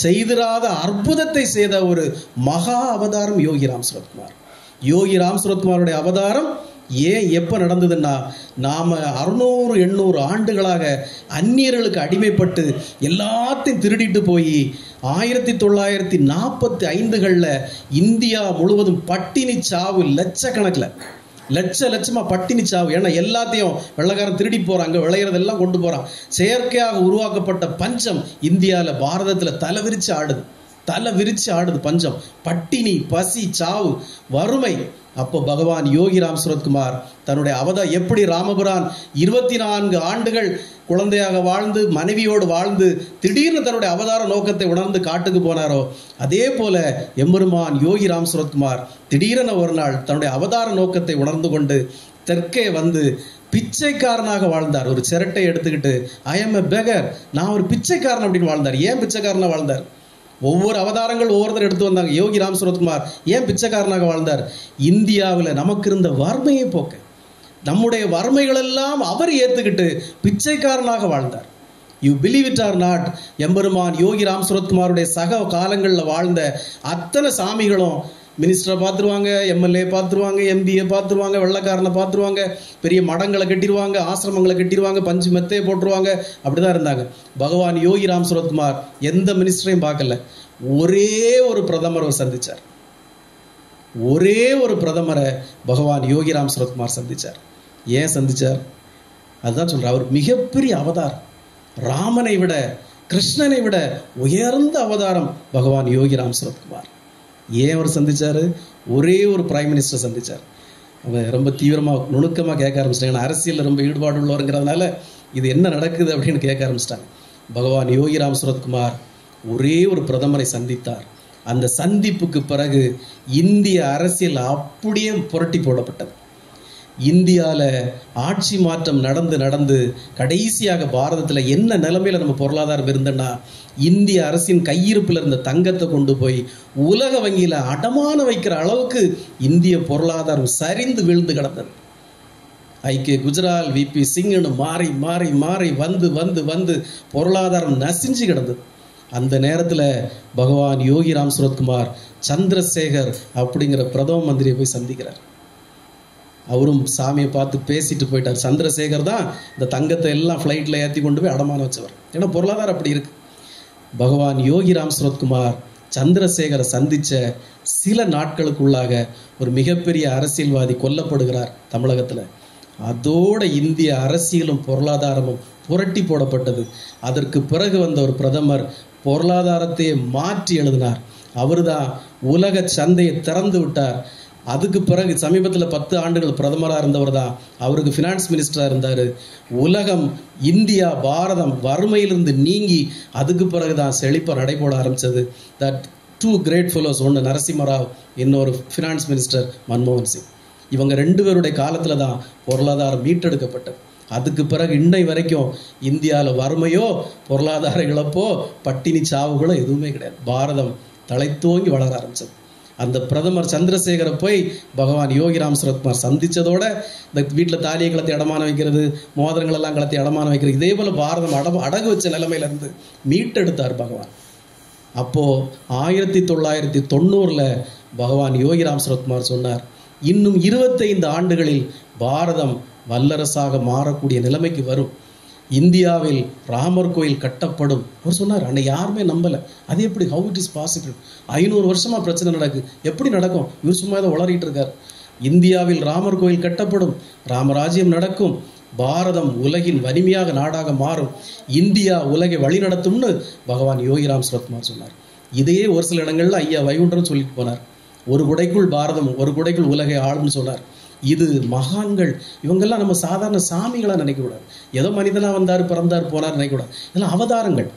செய்திராத அற்புதத்தை செய்த ஒரு மகா அவதாரம் யோகி ராம் சுரத்குமார். யோகி ராம் சுரத்குமாருடைய அவதாரம் ஏன் எப்போ நடந்ததுன்னா, நாம் 600-800 ஆண்டுகளாக அந்நியர்களுக்கு அடிமைப்பட்டு எல்லாத்தையும் திருடிட்டு போய் 1945களில் இந்தியா முழுவதும் பட்டினி சாவு, லட்சமாக பட்டினி சாவு. ஏன்னா எல்லாத்தையும் வெள்ளைக்காரன் திருடி போகிறான், அங்கே விளையிறதெல்லாம் கொண்டு போகிறான். செயற்கையாக உருவாக்கப்பட்ட பஞ்சம் இந்தியாவில் பாரதத்தில் தலை விரிச்சு ஆடுது பஞ்சம், பட்டினி, பசி, சாவு, வறுமை. அப்போ பகவான் யோகி ராம் சுரத்குமார் தன்னுடைய எப்படி ராமபுரான் 24 ஆண்டுகள் குழந்தையாக வாழ்ந்து மனைவியோடு வாழ்ந்து திடீர்னு தன்னுடைய அவதார நோக்கத்தை உணர்ந்து காட்டுக்கு போனாரோ, அதே போல எம்பெருமான் யோகி ராம் சுரத்குமார் திடீரென ஒரு நாள் தன்னுடைய அவதார நோக்கத்தை உணர்ந்து கொண்டு தெற்கே வந்து பிச்சைக்காரனாக வாழ்ந்தார். ஒரு சிரட்டை எடுத்துக்கிட்டு ஐ எம் எ பெகர், நான் ஒரு பிச்சைக்காரன் அப்படின்னு வாழ்ந்தார். ஏன் பிச்சைக்காரனாக வாழ்ந்தார்? ஒவ்வொரு அவதாரங்கள் ஒவ்வொருத்தர் எடுத்து வந்தாங்க. யோகி ராம் சுரத்குமார் ஏன் பிச்சைக்காரனாக வாழ்ந்தார்? இந்தியாவில் நமக்கு இருந்த வறுமையை போக்க, நம்முடைய வறுமைகள் எல்லாம் அவர் ஏற்றுக்கிட்டு பிச்சைக்காரனாக வாழ்ந்தார். You believe it or not, எம்பெருமான் யோகி ராம் சுரத்குமாருடைய சக காலங்களில் வாழ்ந்த அத்தனை சாமிகளும் மினிஸ்டரை பார்த்துருவாங்க, எம்எல்ஏ பார்த்துருவாங்க, எம்பிஏ பார்த்துருவாங்க, வெள்ளைக்காரனை பார்த்துருவாங்க, பெரிய மடங்களை கட்டிடுவாங்க, ஆசிரமங்களை கட்டிடுவாங்க, பஞ்சு மெத்தையை போட்டுருவாங்க. அப்படிதான் இருந்தாங்க. பகவான் யோகி ராம் சுரத்குமார் எந்த மினிஸ்டரையும் பார்க்கல. ஒரே ஒரு பிரதமரை சந்திச்சார். ஒரே ஒரு பிரதமரை பகவான் யோகி ராம் சுரத்குமார் சந்திச்சார். ஏன் சந்திச்சார்? அதுதான் சொல்றார், அவர் மிகப்பெரிய அவதாரம். ராமனை விட, கிருஷ்ணனை விட உயர்ந்த அவதாரம் பகவான் யோகி ராம் சுரத்குமார். ஏன் அவர் சந்திச்சாரு? ஒரே ஒரு பிரைம் மினிஸ்டர் சந்திச்சார். அவங்க ரொம்ப தீவிரமாக நுணுக்கமாக கேட்க ஆரம்பிச்சிட்டாங்க. ஏன்னா அரசியலில் ரொம்ப ஈடுபாடு உள்ளவருங்கிறதுனால இது என்ன நடக்குது அப்படின்னு கேட்க ஆரம்பிச்சிட்டாங்க. பகவான் யோகி ராம் சுரத்குமார் ஒரே ஒரு பிரதமரை சந்தித்தார். அந்த சந்திப்புக்கு பிறகு இந்திய அரசியல் அப்படியே புரட்டி போடப்பட்டது. இந்தியாவில் ஆட்சி மாற்றம் நடந்து கடைசியாக பாரதத்தில் என்ன நிலைமையில் நம்ம பொருளாதாரம் இருந்தோன்னா, இந்திய அரசின் கையிருப்பில் இருந்த தங்கத்தை கொண்டு போய் உலக வங்கியில் அடமான வைக்கிற அளவுக்கு இந்திய பொருளாதாரம் சரிந்து வீழ்ந்து கிடந்தது. ஐக்கிய குஜரால், விபி சிங்னு மாறி மாறி மாறி வந்து பொருளாதாரம் நசிஞ்சு கிடந்தது. அந்த நேரத்தில் பகவான் யோகி ராம் சுரத்குமார் சந்திரசேகர் அப்படிங்கிற பிரதம மந்திரியை போய் சந்திக்கிறார். அவரும் சாமியை பார்த்து பேசிட்டு போயிட்டார். சந்திரசேகர் தான் இந்த தங்கத்தை எல்லாம் ஃப்ளைட்டில் ஏற்றி கொண்டு போய் அடமான வச்சவர். ஏன்னா பொருளாதாரம் அப்படி இருக்கு. பகவான் யோகி ராம் சுரத்குமார் சந்திரசேகரை சந்தித்த சில நாட்களுக்குள்ளாக ஒரு மிகப்பெரிய அரசியல்வாதி கொல்லப்படுகிறார் தமிழகத்தில். அதோட இந்திய அரசியலும் பொருளாதாரமும் புரட்டி போடப்பட்டது. அதற்கு பிறகு வந்த ஒரு பிரதமர் பொருளாதாரத்தையே மாற்றி எழுதினார். அவர் தான் உலக சந்தையை திறந்து விட்டார். அதுக்கு பிறகு சமீபத்தில் 10 ஆண்டுகள் பிரதமராக இருந்தவர் தான். அவருக்கு ஃபினான்ஸ் மினிஸ்டராக இருந்தார். உலகம், இந்தியா, பாரதம் வறுமையிலிருந்து நீங்கி அதுக்கு பிறகு தான் செழிப்பை நடைபோட ஆரம்பித்தது. தட் 2 கிரேட் ஃபெலோஸ், ஒன்று நரசிம்மராவ், இன்னொரு ஃபினான்ஸ் மினிஸ்டர் மன்மோகன் சிங். இவங்க 2 பேருடைய காலத்தில் தான் பொருளாதாரம் மீட்டெடுக்கப்பட்டது. அதுக்கு பிறகு இன்னை வரைக்கும் இந்தியாவில் வறுமையோ பொருளாதார இழப்போ பட்டினி சாவுகளோ எதுவுமே கிடையாது. பாரதம் தலைத்தோங்கி வளர ஆரம்பித்தது. அந்த பிரதமர் சந்திரசேகரை போய் பகவான் யோகிராம் சரத்குமார் சந்தித்ததோட இந்த வீட்டில் தாலியை கலத்தி அடமான வைக்கிறது, மோதிரங்கள் எல்லாம் கலத்தி அடமான வைக்கிறது, இதே போல் பாரதம் அடகு வச்ச நிலைமையிலேருந்து மீட்டெடுத்தார் பகவான். அப்போது 1990 பகவான் யோகிராம் சரத்குமார் சொன்னார், இன்னும் 25 ஆண்டுகளில் பாரதம் வல்லரசாக மாறக்கூடிய நிலைமைக்கு வரும், இந்தியாவில் ராமர் கோயில் கட்டப்படும். அவர் சொன்னார். அன்னை யாருமே நம்பலை. அது எப்படி, ஹவு இட் இஸ் பாசிபிள்? 500 வருஷமா பிரச்சனை நடக்கு, எப்படி நடக்கும்? இவர் சும்மா ஏதோ உளறிட்டு இருக்கார். இந்தியாவில் ராமர் கோயில் கட்டப்படும், ராமராஜ்யம் நடக்கும், பாரதம் உலகின் வலிமையாக நாடாக மாறும், இந்தியா உலகை வழிநடத்தும்னு பகவான் யோகிராம் சரத்குமார் சொன்னார். இதையே ஒரு சில இடங்கள்ல ஐயா வைகுண்டரும் சொல்லிட்டு போனார். ஒரு குடைக்குள் பாரதம், ஒரு குடைக்குள் உலகை ஆளும்னு சொன்னார். இது மகான்கள். இவங்கெல்லாம் நம்ம சாதாரண சாமிகளாக நினைக்கக்கூடாது. ஏதோ மனிதனாக வந்தார், பிறந்தார், போனார் நினைக்கக்கூடாது. இதெல்லாம் அவதாரங்கள்.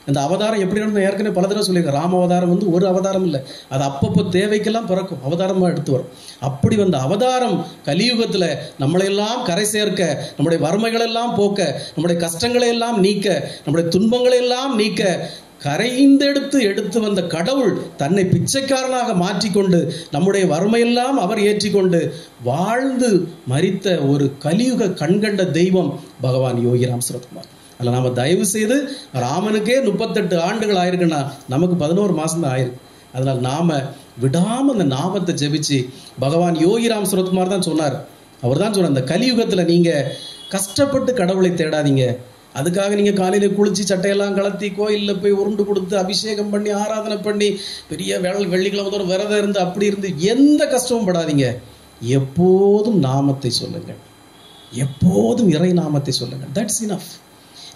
அந்த அவதாரம் எப்படி நடந்து ஏற்கனவே பல தடவை சொல்லியிருக்கேன். ராம அவதாரம் ஒரு அவதாரம் இல்லை, அது அப்பப்போ தேவைக்கெல்லாம் பிறக்கும், அவதாரமாக எடுத்து வரும். அப்படி வந்த அவதாரம் கலியுகத்தில் நம்மளையெல்லாம் கரை சேர்க்க, நம்முடைய வறுமைகளெல்லாம் போக்க, நம்முடைய கஷ்டங்களை எல்லாம் நீக்க, நம்முடைய துன்பங்களை எல்லாம் நீக்க எடுத்து வந்த கடவுள் தன்னை பிச்சைக்காரனாக மாற்றிக்கொண்டு நம்முடைய வறுமையெல்லாம் அவர் ஏற்றிக்கொண்டு வாழ்ந்து மரித்த ஒரு கலியுக கண்கண்ட தெய்வம் பகவான் யோகிராம் சரத்குமார். அதில் நாம் தயவு செய்து, ராமனுக்கே 38 ஆண்டுகள் ஆயிருக்குன்னா நமக்கு 11 மாதம் தான் ஆயிருக்கு. அதனால் நாம் விடாமல் அந்த நாமத்தை ஜெபிச்சு, பகவான் யோகிராம் சரத்குமார் தான் சொன்னார். அவர் தான் சொன்னார், இந்த கலியுகத்தில் நீங்கள் கஷ்டப்பட்டு கடவுளை தேடாதீங்க. அதுக்காக நீங்கள் காலையில் குளித்து சட்டையெல்லாம் கலத்தி கோயிலில் போய் உருண்டு கொடுத்து அபிஷேகம் பண்ணி ஆராதனை பண்ணி பெரிய வெள்ளிக்கிழமை தோறும் விரதம் இருந்து அப்படி இருந்து எந்த கஷ்டமும் படாதீங்க. எப்போதும் நாமத்தை சொல்லுங்கள், எப்போதும் இறை நாமத்தை சொல்லுங்கள். That's enough.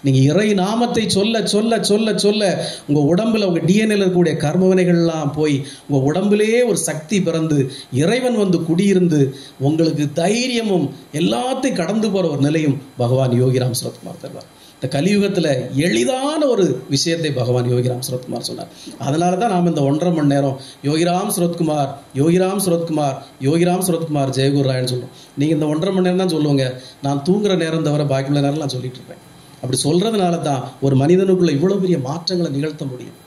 நீங்கள் இறை நாமத்தை சொல்ல சொல்ல சொல்ல சொல்ல உங்கள் உடம்புல, உங்கள் டிஎன்ஏல இருக்கக்கூடிய கர்மவினைகள்லாம் போய் உங்கள் உடம்புலேயே ஒரு சக்தி பிறந்து இறைவன் வந்து குடியிருந்து உங்களுக்கு தைரியமும் எல்லாத்தையும் கடந்து போகிற ஒரு நிலையும் பகவான் யோகிராம் சரத்குமார் தருவார். இந்த கலியுகத்தில் எளிதான ஒரு விஷயத்தை பகவான் யோகிராம் சரத்குமார் சொன்னார். அதனால தான் நாம் இந்த 1.5 மணி நேரம் யோகிராம் சரத்குமார், யோகிராம் சரத்குமார், யோகிராம் சரத்குமார் ஜெயகுருராயன்னு சொல்லுவோம். நீங்கள் இந்த 1.5 மணி நேரம் தான் சொல்லுவாங்க. நான் தூங்குற நேரம் தவிர பாக்கி உள்ள நேரம் நான் சொல்லிட்டு இருப்பேன். அப்படி சொல்றதுனால தான் ஒரு மனிதனுக்குள்ள இவ்வளோ பெரிய மாற்றங்களை நிகழ்த்த முடியும்.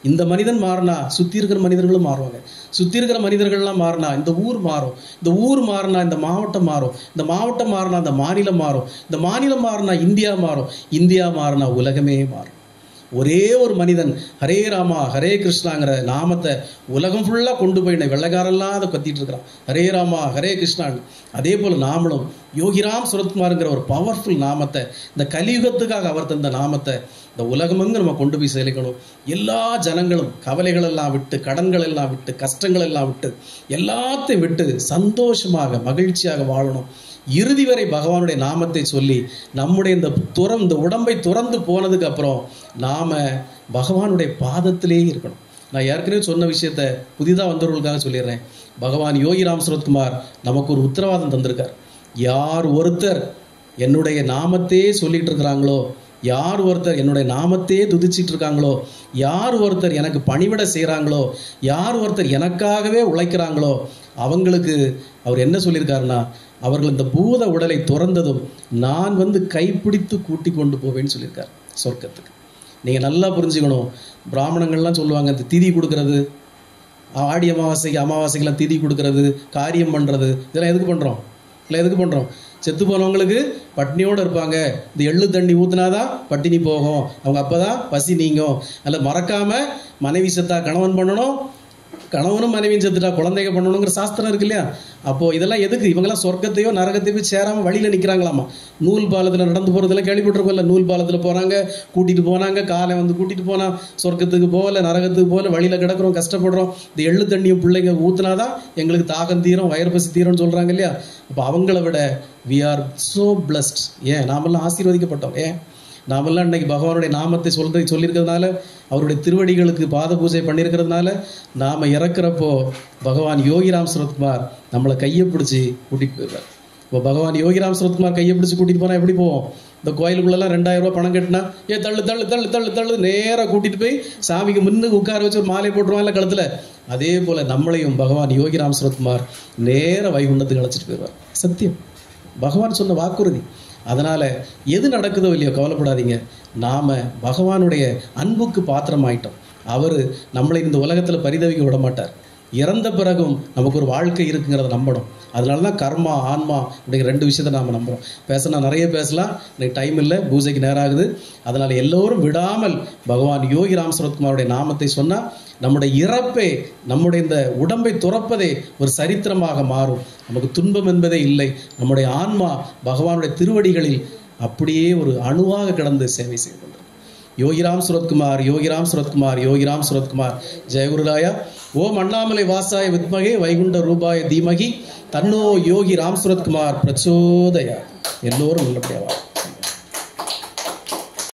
இந்த மனிதன் மாறினா சுற்றி இருக்கிற மனிதர்களும் மாறுவாங்க, சுற்றி இருக்கிற மனிதர்கள்லாம் மாறினா இந்த ஊர் மாறும், இந்த ஊர் மாறினா இந்த மாவட்டம் மாறும், இந்த மாவட்டம் மாறினா இந்த மாநிலம் மாறும், இந்த மாநிலம் மாறினா இந்தியா மாறும், இந்தியா மாறினா உலகமே மாறும். ஒரே ஒரு மனிதன் ஹரே ராமா ஹரே கிருஷ்ணாங்கிற நாமத்தை உலகம் ஃபுல்லாக கொண்டு போய் வெள்ளைக்காரெல்லாம் அதை கத்திட்டு இருக்கிறான், ஹரே ராமா ஹரே கிருஷ்ணான்னு. அதே போல் நாமளும் யோகிராம் சரத்குமாருங்கிற ஒரு பவர்ஃபுல் நாமத்தை, இந்த கலியுகத்துக்காக அவர் தந்த நாமத்தை இந்த உலகமெங்கு நம்ம கொண்டு போய் சேர்க்கணும். எல்லா ஜனங்களும் கவலைகள் எல்லாம் விட்டு, கடன்கள் எல்லாம் விட்டு, கஷ்டங்கள் எல்லாம் விட்டு, எல்லாத்தையும் விட்டு சந்தோஷமாக மகிழ்ச்சியாக வாழணும். இறுதி வரை பகவானுடைய நாமத்தை சொல்லி நம்முடைய இந்த உடம்பை துறந்து போனதுக்கு அப்புறம் நாம பகவானுடைய பாதத்திலே இருக்கணும். நான் ஏற்கனவே சொன்ன விஷயத்த புதிதாக வந்தவர்களுக்காக சொல்லிடுறேன். பகவான் யோகிராம் சரத்குமார் நமக்கு ஒரு உத்தரவாதம் தந்திருக்கார். யார் ஒருத்தர் என்னுடைய நாமத்தையே சொல்லிட்டு இருக்கிறாங்களோ, யார் ஒருத்தர் என்னுடைய நாமத்தையே துதிச்சிட்டு இருக்காங்களோ, யார் ஒருத்தர் எனக்கு பணிவிட செய்கிறாங்களோ, யார் ஒருத்தர் எனக்காகவே உழைக்கிறாங்களோ, அவங்களுக்கு அவர் என்ன சொல்லியிருக்காருன்னா, அவர்கள் இந்த பூத உடலை துறந்ததும் நான் வந்து கைப்பிடித்து கூட்டி கொண்டு போவேன்னு சொல்லியிருக்கார் சொர்க்கத்துக்கு. நீங்கள் நல்லா புரிஞ்சுக்கணும். பிராமணங்கள்லாம் சொல்லுவாங்க, இந்த திதி கொடுக்கறது, ஆடி அமாவாசைக்கெல்லாம் திதி கொடுக்கறது, காரியம் பண்ணுறது, இதெல்லாம் எதுக்கு பண்ணுறோம்? இல்லை எதுக்கு பண்ணுறோம்? செத்து போனவங்களுக்கு பட்டினியோடு இருப்பாங்க, இந்த எள்ளு தண்ணி ஊற்றினாதான் பட்டினி போகும், அவங்க அப்போ தான் பசி நீங்கும். அதில் மறக்காமல் மனைவி செத்தா கணவன் பண்ணணும், கணவனும் மனைவியும் செத்துட்டா குழந்தைங்க பண்ணணுங்கிற சாஸ்திரம் இருக்கு இல்லையா? அப்போது இதெல்லாம் எதுக்கு? இவங்கெல்லாம் சொர்க்கத்தையோ நரகத்தையோ சேராமல் வழியில் நிற்கிறாங்களாமா. நூல் பாலத்தில் நடந்து போகிறதெல்லாம் கேள்விப்பட்டிருக்கோம் இல்லை? நூல் பாலத்தில் போகிறாங்க, கூட்டிகிட்டு போனாங்க, காலை வந்து கூட்டிகிட்டு போனால் சொர்க்கத்துக்கு போகல, நரகத்துக்கு போகல, வழியில் கிடக்கிறோம், கஷ்டப்படுறோம். இந்த எள்ளு தண்ணியும் பிள்ளைங்க ஊற்றினாதான் எங்களுக்கு தாகம் தீரும், வயிறு பசி தீரும்னு சொல்கிறாங்க இல்லையா? அப்போ அவங்கள விட வி ஆர் ஸோ பிளஸ்ட். ஏன் நாமெல்லாம் ஆசீர்வதிக்கப்பட்டோம்? ஏன் நாமெல்லாம் இன்னைக்கு பகவானுடைய நாமத்தை சொல்லியிருக்கிறதுனால, அவருடைய திருவடிகளுக்கு பாத பூஜை பண்ணியிருக்கிறதுனால, நாம் இறக்குறப்போ பகவான் யோகிராம் சரத்குமார் நம்மளை கையை பிடிச்சி கூட்டிகிட்டு போயிடுவார். இப்போ பகவான் யோகிராம் சரத்குமார் கையை பிடிச்சி கூட்டிகிட்டு போனால் எப்படி போவோம்? இந்த கோயிலுக்குள்ளெல்லாம் 2000 ரூபா பணம் கட்டினா தள்ளு தள்ளு தள்ளு தள்ளு தள்ளு நேராக கூட்டிகிட்டு போய் சாமிக்கு முன்னுக்கு உட்கார வச்சு ஒரு மாலை போட்டுருவாங்கல்ல கழுத்தில். அதே போல் நம்மளையும் பகவான் யோகிராம் சரத்குமார் நேர வைகுண்டத்துக்கு அழைச்சிட்டு போயிடுவார். சத்தியம், பகவான் சொன்ன வாக்குறுதி. அதனால் எது நடக்குதோ இல்லையோ கவலைப்படாதீங்க. நாம் பகவானுடைய அன்புக்கு பாத்திரமாயிட்டோம். அவர் நம்மளை இந்த உலகத்தில் பரிதவிக்க விட மாட்டார். இறந்த பிறகும் நமக்கு ஒரு வாழ்க்கை இருக்குங்கிறத நம்பணும். அதனால தான் கர்மா ஆன்மா அப்படிங்கிற 2 விஷயத்தை நாம் நம்புகிறோம். பேசினா நிறைய பேசலாம், எனக்கு டைம் இல்லை, பூஜைக்கு நேரம் ஆகுது. அதனால் எல்லோரும் விடாமல் பகவான் யோகி ராம் சரத்குமாருடைய நாமத்தை சொன்னால் நம்முடைய இறப்பே, நம்முடைய இந்த உடம்பை துறப்பதே ஒரு சரித்திரமாக மாறும். நமக்கு துன்பம் என்பதே இல்லை. நம்முடைய ஆன்மா பகவானுடைய திருவடிகளில் அப்படியே ஒரு அணுவாக கிடந்து சேவை செய்து கொண்டிருக்கும். யோகிராம் சுரத்குமார், யோகிராம் சுரத்குமார், யோகிராம் சுரத்குமார். ஜெயகுருராயா. ஓம் அண்ணாமலை வாசாய வித்மகே வைகுண்ட ரூபாய தீமகி தன்னோ யோகி ராம் சுரத்குமார் பிரச்சோதயா. எல்லோரும் நல்லபடியாக